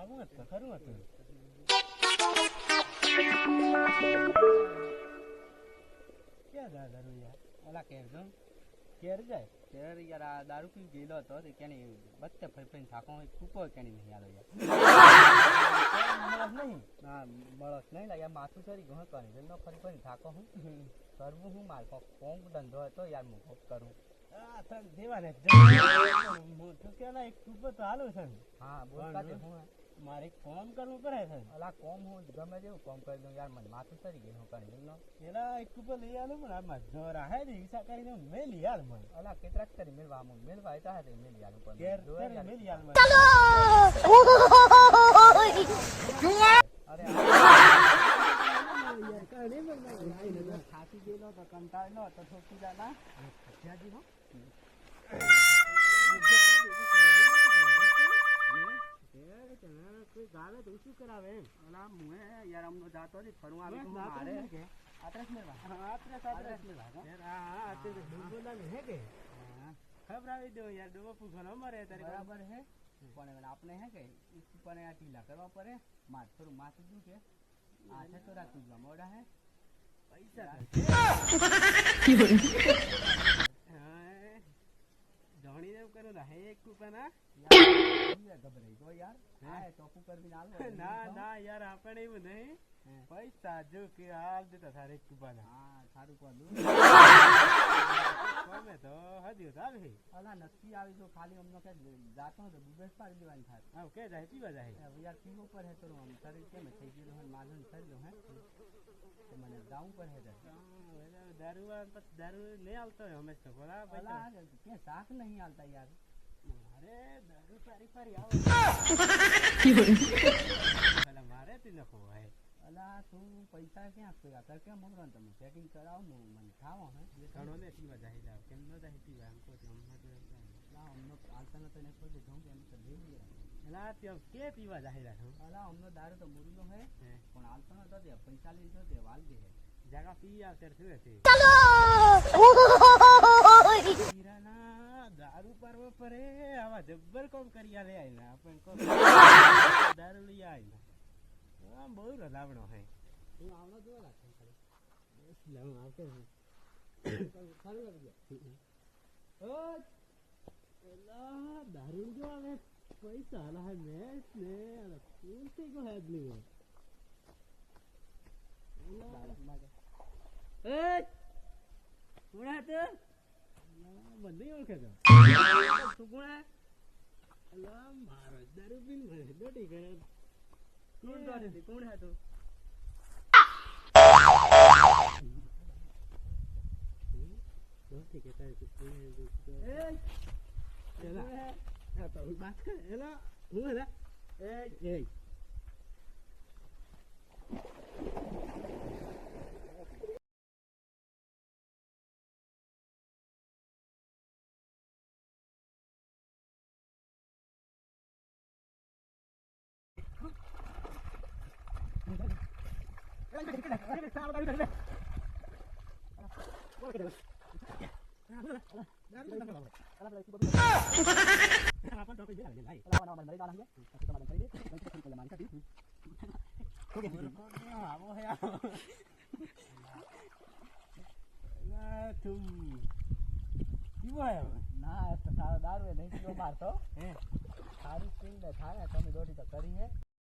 આવું હતું ખરું હતું ક્યાં જાય દારૂ યાર ઓલા કેર જો કેર જાય કેર યાર આ દારૂ પી ગયેલો હતો તે કેની બત્તે ફરી થાકો કૂપો કેની નહીં આલો યાર નહીં હા બળસ નહીં લાગ્યા માથું સરી ગયો કરી ધંધો ફરી થાકો હું કરવું હું માર કોમ ધંધો હતો યાર હું કોપ કરું આ થન દેવાને મોટું કેલા એક કૂપો તો હાલો છે હા બોલ કાતે હું મારે કોમ કરવું પડે છે અલા કોમ હું ગમે જેવું કોમ કરી દઉં યાર મને માથું સરી ગયું હું કરી દઉં એલા એક કૂપો લઈ આલો પણ આમાં જોરા હે ઈસા કરીને મેલી યાર મને અલા કેટલાક કરી મેલવા હું મેલવા આતા હે મેલી યાર ઉપર કેર મેલી યાર ચલો અરે યાર કાઢે મને ખાતી ગયેલો તો કંટાળનો તો ઠોકી જાના જ્યાજી હો કોઈ ગાવે તો શું કરાવે એમ અલા મુએ યાર અમનો જાતો નથી ફરવા આવે મારે કે આત્રસ મેરવા આત્રસ મેરવા યાર આ આતે ડૂબોલા હે કે ખબર આવી દો યાર ડૂબો ફૂગનો મરે તારે બરાબર હે પણ આપણે હે કે પણ આ ટીલા કરવા પડે માર થોડું માથું દું કે આ છે તો રાખું મોડા હે પૈસા જોણી દેવ કરો ના હે એક કુપના યાર ગબરાઈ ગયો યાર હા ટોપુ કરવી ના ના યાર આપણે એવું નહીં પૈસા જો કે હાલ દેતા સારે કુપના હા સારું કોદું કોમે તો હદ્યો ચાલ હે અલા નક્કી આવી જો ખાલી અમનો કે જાતો તો બુબેસ પાડી દેવાની થાય હા કે જાય પીવા જાય યાર પીવો પર હે તો આમ શરીર કેમ થઈ ગયું હે માજન થઈ ગયો હે તો મને જાવું પર હે દારૂ પછી દારૂ નહીં આવતો હોય હંમેશા બોલા પેલા કે શાક નહીં આવતા યાર અરે દારૂ પારી પારી આવે પેલા મારે તી નખો ભાઈ અલા તું પૈસા ક્યાં આપે આતા કેમ મોકલો તમે સેટિંગ કરાવો મને ખાવો હે ઘણો ને પીવા જાય જાવ કેમ ન જાય પીવા એમ કહો તો હમણાં તો ના હમણાં આલતા ન તો એને કોઈ ધોમ કે એમ તો લઈ ગયા અલા તે કે પીવા જાય રાખો અલા હમણાં દારૂ તો મુરીનો હે પણ આલતો ન તો તે પૈસા લઈ તો તે વાલ દે જગા પી આવતર શું હતી ચલો હીરાના દારૂ પરવો પરે આવા જબ્બર કોમ કરી આલે આઈના આપણ કો દારૂ લઈ આઈના આ બહુ રલાવણો હે તું આવનો જો રાખે ખાલી બસ લાવ આવતે સારું લાગી ઓ એલા દારૂ જો આવે પૈસા આલા હે મેસ ને અલા તું કે કો હે નહીં એ કોણ હતો બંને ઓળખે તો તું કોણ અલા મારો દારૂ પીન મને ડોટી કરે કોણ ડોટી કોણ હતો ડોટી કે તારે એ એલા આ તો બાત કર એલા હું એલા એ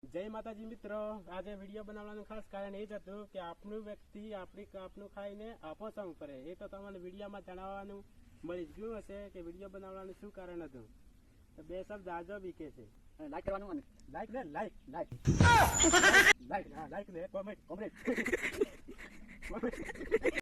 જય માતાજી મિત્રો, આજે વિડીયો બનાવવાનું ખાસ કારણ એ જ હતું કે આપણું વ્યક્તિ આપણું ખાઈને આપો સમ કરે. એ તો તમને વિડીયોમાં જણાવવાનું મળી ગયું હશે કે વિડીયો બનાવવાનું શું કારણ હતું. તો બે શબ્દ આજો બી કે છે લાઈક કરવાનું, લાઈક ને લાઈક લાઈક લાઈક લાઈક ને કોમેન્ટ કોમેન્ટ